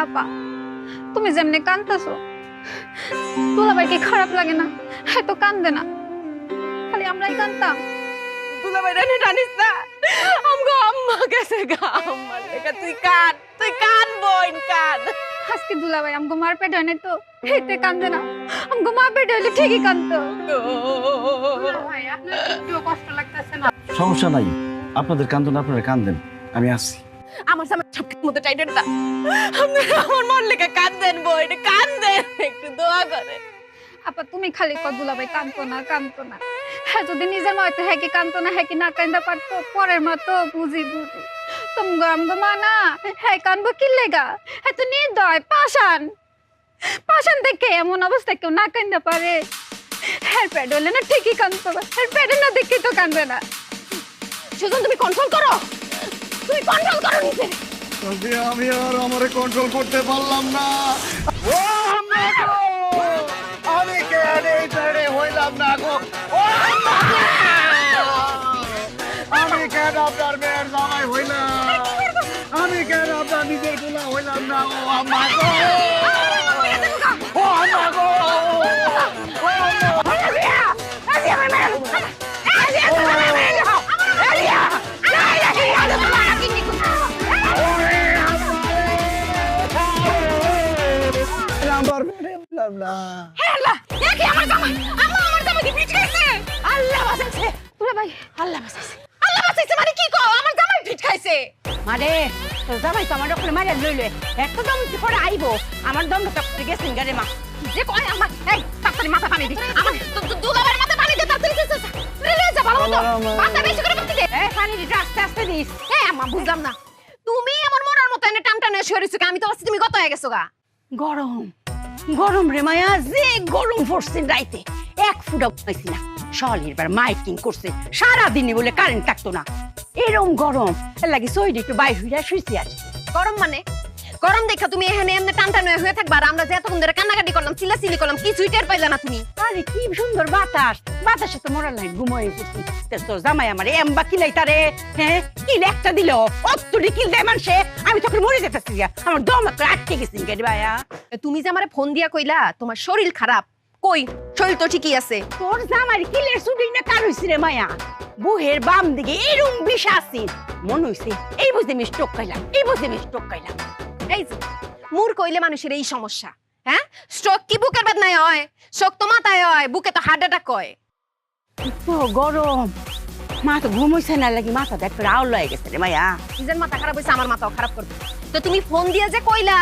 আপা তুমি যেমনি কাঁদতেছো দুলাভাই কি খারাপ লাগে না? হ্যাঁ তো কান্দে না, খালি আমরাই কান্দতাম। দুলাভাই রানি টানিস না, আমগো আম্মা গেছে গা, আম্মার লেগা তুই কান বোন কান। আজকে দুলাভাই আমগো মার পেট হয় নাই তো হেতে কান্দে না, আমগো মা পেট হইলে ঠিকই কান্দতো। ভাই আপনার একটু কষ্ট লাগতেছে না? সমস্যা নাই, আপনাদের কান্দন আপনারা কান্দেন, আমি আসছি। আমার সামনে সবকিছু মতো টাইটেন না, আমার মন লেগা কান্দেন বোন কান্দেন, একটু দোয়া করে। আপা তুমি খালি কর দুলাভাই কান্দতো না। হ্যাঁ যদি নিজের মা হয়তো হ্যাঁ কি কান্দতো না, হ্যাঁ কি না কান্দা পারতো, পরের মা তো বুঝি তুমগো আমগো মা না, হ্যাঁ কানবো কি লেগা? হ্যাঁ তো নির্দয় পাষাণ দেখে এমন অবস্থায় কেউ না কান্দা পারে? হ্যাঁ পেট হলে না ঠিকই কান্দতো, হ্যাঁ পেটে না দেখে তো কান্দবে না। সুজন তুমি কন্ট্রোল করো, তুমি কন্ট্রোল করো নিজে। আমি আর আমারে কন্ট্রোল করতে পারলাম না। ও আম্মা গো, আমি কেন এই ছেড়ে হইলাম না গো? ও আম্মা গো, আমি কেন আপনার মেয়ের জামাই হইলাম? আমি কেন আপনার নিজের গুলা হইলাম না? ও আম্মা গো, ও আম্মা গো, আমার মেয়ে হইলাম না। আমার জামাই কি খাইছে? আল্লাহ বাঁচাইছে দুলাভাই আল্লাহ বাঁচাইছে মানে কি কও? আমার জামাই পিঠ খাইছে মারে তোর জামাই তো আমার ওখানে মারে লইলে একটু দম পরে আইবো আমার দম করে গেছেন গারে মা যে কয় আমার এই তাড়াতাড়ি মাথা পানি দি, আমার দুলাভাইয়ের মাথা পানি দে তাড়াতাড়ি যা ভালো মতো মাথা বেশি করে পানি দে। পানি দিতে আস্তে আস্তে দিস। হ্যাঁ আম্মা বুঝলাম না, তুমি আমার মরার মতো এনে টান টানে সরিছো, আমি তো ভাবছি তুমি গত হয়ে গেছো গা। গরম রে মায়া, যে গরম পড়ছে রাইতে এক ফুটা পাইছি না। শহরের বার মাইকিং করছে সারাদিনই বলে কারেন্ট থাকতো না, এরম গরম এর লাগি সইডি একটু বাইর হইয়া শুইছি আজ। গরম মানে গরম দেখা তুমি এখানে এমনি টান টান হয়ে থাকবা, আর আমরা যে এতক্ষণ ধরে কান্নাকাটি করলাম চিল্লাচিল্লি করলাম কিছুই টের পাইলা না তুমি। আরে কি সুন্দর বাতাসে তো মরার নাই ঘুমোয় পড়ছি। তো জামাই আমার এম্বা কিলাই তারে, হ্যাঁ কিল একটা দিল অত্তরি কিল দেয় মানুষে, আমি তখন মরে যেতেছি, আমার দম একটা আটকে গেছি গেরি ভাইয়া। তুমি যে আমারে ফোন দিয়া কইলা তোমার শরীর খারাপ, কই শরীর তো ঠিকই আছে। তোর জামাই কিলের চুড়ি না কার হইছে রে মায়া, বুহের বাম দিকে এরম বিষ আছে মন হইছে এই বুঝে আমি স্ট্রোক খাইলাম। এই যে মুর কইলে মানুষের এই সমস্যা, হ্যাঁ স্ট্রোক কি বুকের বেদনায় হয়? স্ট্রোক তো মাথায় হয়, বুকে তো হার্ট অ্যাটাক হয়। তো গরম মা তো ঘুম হইছে না লাগি মাথা দেখ আউল হয়ে গেছে রে মায়া। নিজের মাথা খারাপ হইছে আমার মাথাও খারাপ করবে। তো তুমি ফোন দিয়ে যে কইলা